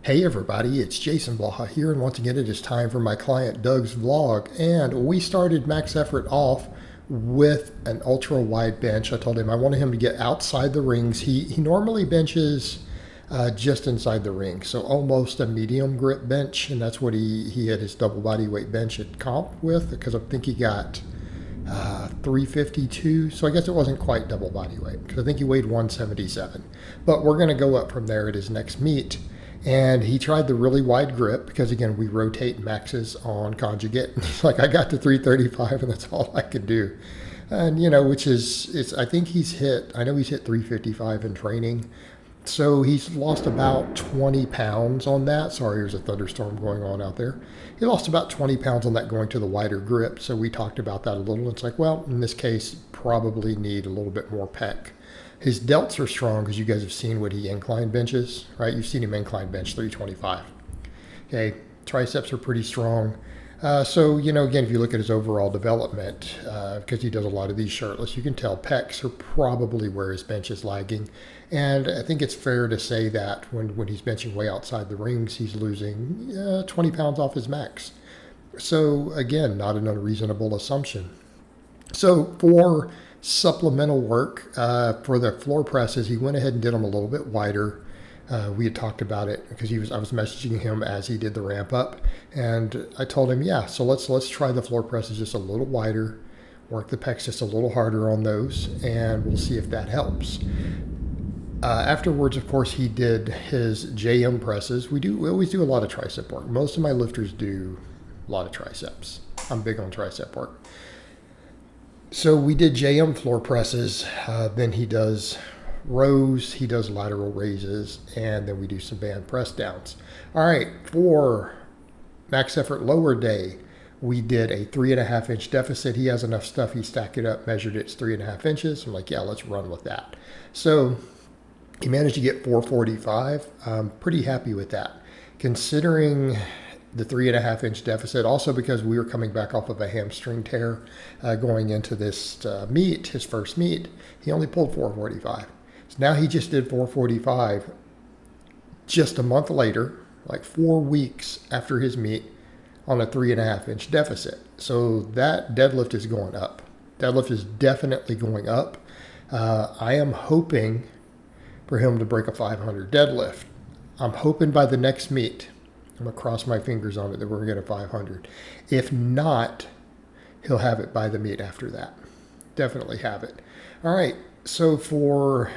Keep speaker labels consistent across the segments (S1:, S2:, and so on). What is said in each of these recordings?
S1: Hey everybody, it's Jason Blaha here, and once again it is time for my client Doug's vlog. And we started max effort off with an ultra wide bench. I told him I wanted him to get outside the rings. He normally benches just inside the ring, so almost a medium grip bench, and that's what he had his double body weight bench at comp with, because I think he got 352, so I guess it wasn't quite double body weight, because I think he weighed 177. But we're going to go up from there at his next meet. And he tried the really wide grip because, again, we rotate maxes on conjugate. He's like, I got to 335 and that's all I could do. And, which is, I think I know he's hit 355 in training. So he's lost about 20 pounds on that. Sorry, there's a thunderstorm going on out there. He lost about 20 pounds on that going to the wider grip. So we talked about that a little. It's like, well, in this case, probably need a little bit more pec. His delts are strong because you guys have seen what he incline benches, right? You've seen him incline bench 325. Okay, triceps are pretty strong. So, again, if you look at his overall development, because he does a lot of these shirtless, you can tell pecs are probably where his bench is lagging. And I think it's fair to say that when he's benching way outside the rings, he's losing 20 pounds off his max. So, again, not an unreasonable assumption. So for supplemental work for the floor presses, he went ahead and did them a little bit wider. We had talked about it because I was messaging him as he did the ramp up, and I told him, yeah, so let's try the floor presses just a little wider, work the pecs just a little harder on those, and we'll see if that helps. Afterwards, of course, he did his JM presses. We always do a lot of tricep work. Most of my lifters do a lot of triceps. I'm big on tricep work. So we did JM floor presses, then he does rows, he does lateral raises, and then we do some band press downs. All right, for max effort lower day, we did a 3.5 inch deficit. He has enough stuff, he stacked it up, measured it's 3.5 inches. I'm like, yeah, let's run with that. So he managed to get 445. I'm pretty happy with that, considering the 3.5 inch deficit, also because we were coming back off of a hamstring tear going into this meet, his first meet. He only pulled 445. So now he just did 445 just a month later, like 4 weeks after his meet, on a 3.5 inch deficit. So that deadlift is going up. Deadlift is definitely going up. I am hoping for him to break a 500 deadlift. I'm hoping by the next meet. I'm going to cross my fingers on it that we're going to get a 500. If not, he'll have it by the meet after that. Definitely have it. All right, so for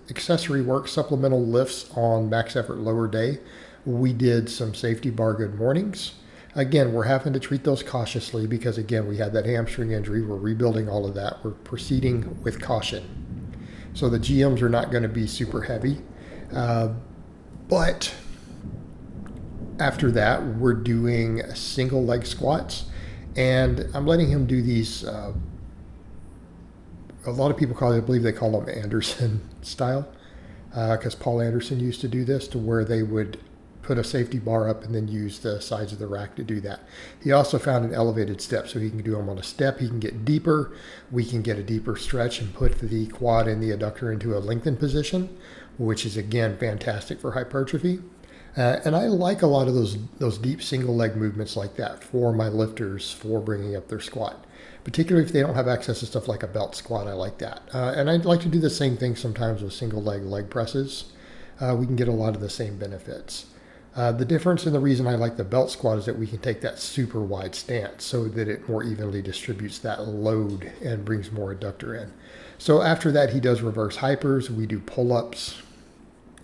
S1: accessory work, supplemental lifts on max effort lower day, we did some safety bar good mornings. Again, we're having to treat those cautiously because, again, we had that hamstring injury. We're rebuilding all of that. We're proceeding with caution. So the GMs are not going to be super heavy. But after that, we're doing single leg squats, and I'm letting him do these. A lot of people I believe they call them Anderson style, because Paul Anderson used to do this, to where they would put a safety bar up and then use the sides of the rack to do that. He also found an elevated step, so he can do them on a step. He can get deeper. We can get a deeper stretch and put the quad and the adductor into a lengthened position, which is, again, fantastic for hypertrophy. And I like a lot of those deep single leg movements like that for my lifters for bringing up their squat, particularly if they don't have access to stuff like a belt squat. I like that. And I'd like to do the same thing sometimes with single leg presses. We can get a lot of the same benefits. The difference and the reason I like the belt squat is that we can take that super wide stance so that it more evenly distributes that load and brings more adductor in. So after that, he does reverse hypers. We do pull-ups,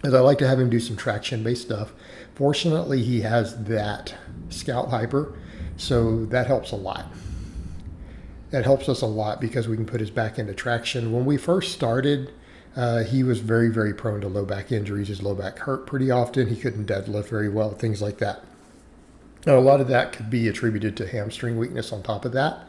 S1: as I like to have him do some traction-based stuff. Fortunately, he has that Scout Hyper, so that helps a lot. That helps us a lot because we can put his back into traction. When we first started, he was very, very prone to low back injuries. His low back hurt pretty often. He couldn't deadlift very well, things like that. Now, a lot of that could be attributed to hamstring weakness on top of that.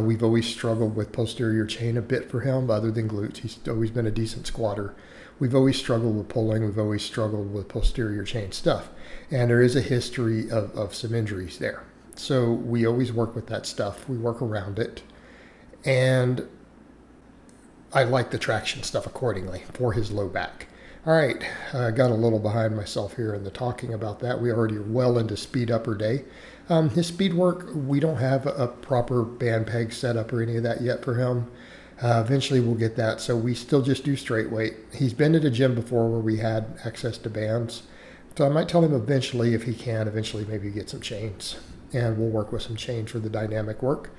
S1: We've always struggled with posterior chain a bit for him, other than glutes. He's always been a decent squatter. We've always struggled with pulling. We've always struggled with posterior chain stuff. And there is a history of some injuries there. So we always work with that stuff. We work around it. And I like the traction stuff accordingly for his low back. All right, I got a little behind myself here in the talking about that. We already are well into speed upper day. His speed work, we don't have a proper band peg set up or any of that yet for him. Eventually we'll get that, so we still just do straight weight. He's been at a gym before where we had access to bands, so I might tell him eventually, if he can, eventually maybe get some chains, and we'll work with some chains for the dynamic work.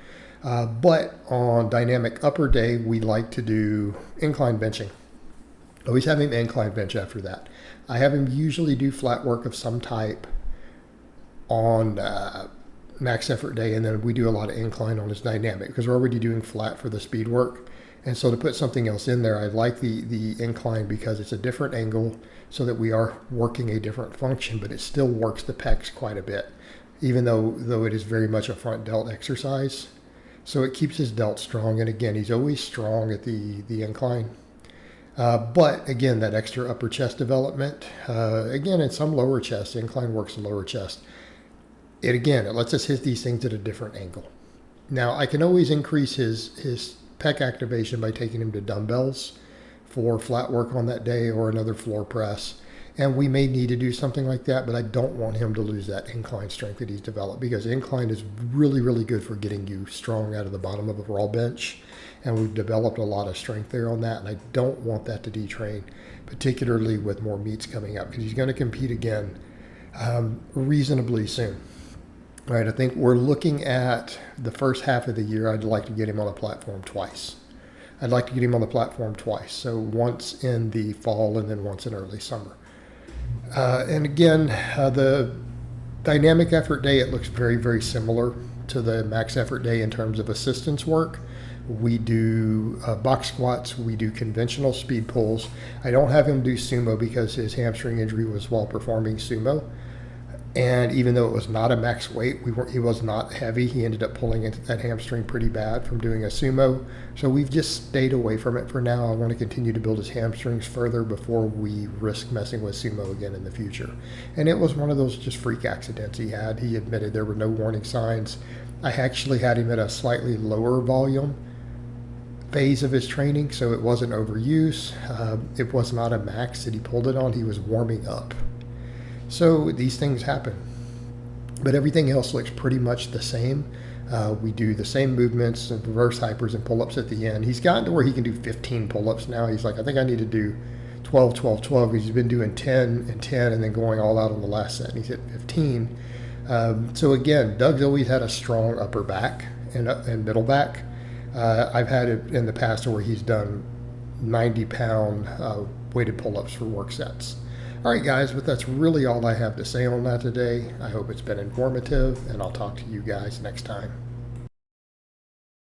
S1: But on dynamic upper day, we like to do incline benching. Always have him incline bench after that. I have him usually do flat work of some type on max effort day, and then we do a lot of incline on his dynamic because we're already doing flat for the speed work. And so to put something else in there, I like the incline because it's a different angle so that we are working a different function, but it still works the pecs quite a bit, even though it is very much a front delt exercise. So it keeps his delt strong, and again, he's always strong at the incline. But again, that extra upper chest development, again, in some lower chest, incline works the lower chest. It lets us hit these things at a different angle. Now, I can always increase his pec activation by taking him to dumbbells for flat work on that day or another floor press. And we may need to do something like that, but I don't want him to lose that incline strength that he's developed, because incline is really, really good for getting you strong out of the bottom of a raw bench. And we've developed a lot of strength there on that, and I don't want that to detrain, particularly with more meets coming up, because he's going to compete again reasonably soon. All right, I think we're looking at the first half of the year. I'd like to get him on the platform twice. So once in the fall and then once in early summer. And again, the dynamic effort day, it looks very, very similar to the max effort day in terms of assistance work. We do box squats. We do conventional speed pulls. I don't have him do sumo because his hamstring injury was while performing sumo. And even though it was not a max weight, he was not heavy. He ended up pulling into that hamstring pretty bad from doing a sumo. So we've just stayed away from it for now. I want to continue to build his hamstrings further before we risk messing with sumo again in the future. And it was one of those just freak accidents he had. He admitted there were no warning signs. I actually had him at a slightly lower volume phase of his training, so it wasn't overuse. It was not a max that he pulled it on. He was warming up. So these things happen, but everything else looks pretty much the same. We do the same movements and reverse hypers and pull-ups at the end. He's gotten to where he can do 15 pull-ups now. He's like, I think I need to do 12, 12, 12, because he's been doing 10 and 10 and then going all out on the last set, and he's hit 15. So again, Doug's always had a strong upper back and middle back. I've had it in the past where he's done 90-pound weighted pull-ups for work sets. All right, guys, but that's really all I have to say on that today. I hope it's been informative, and I'll talk to you guys next time.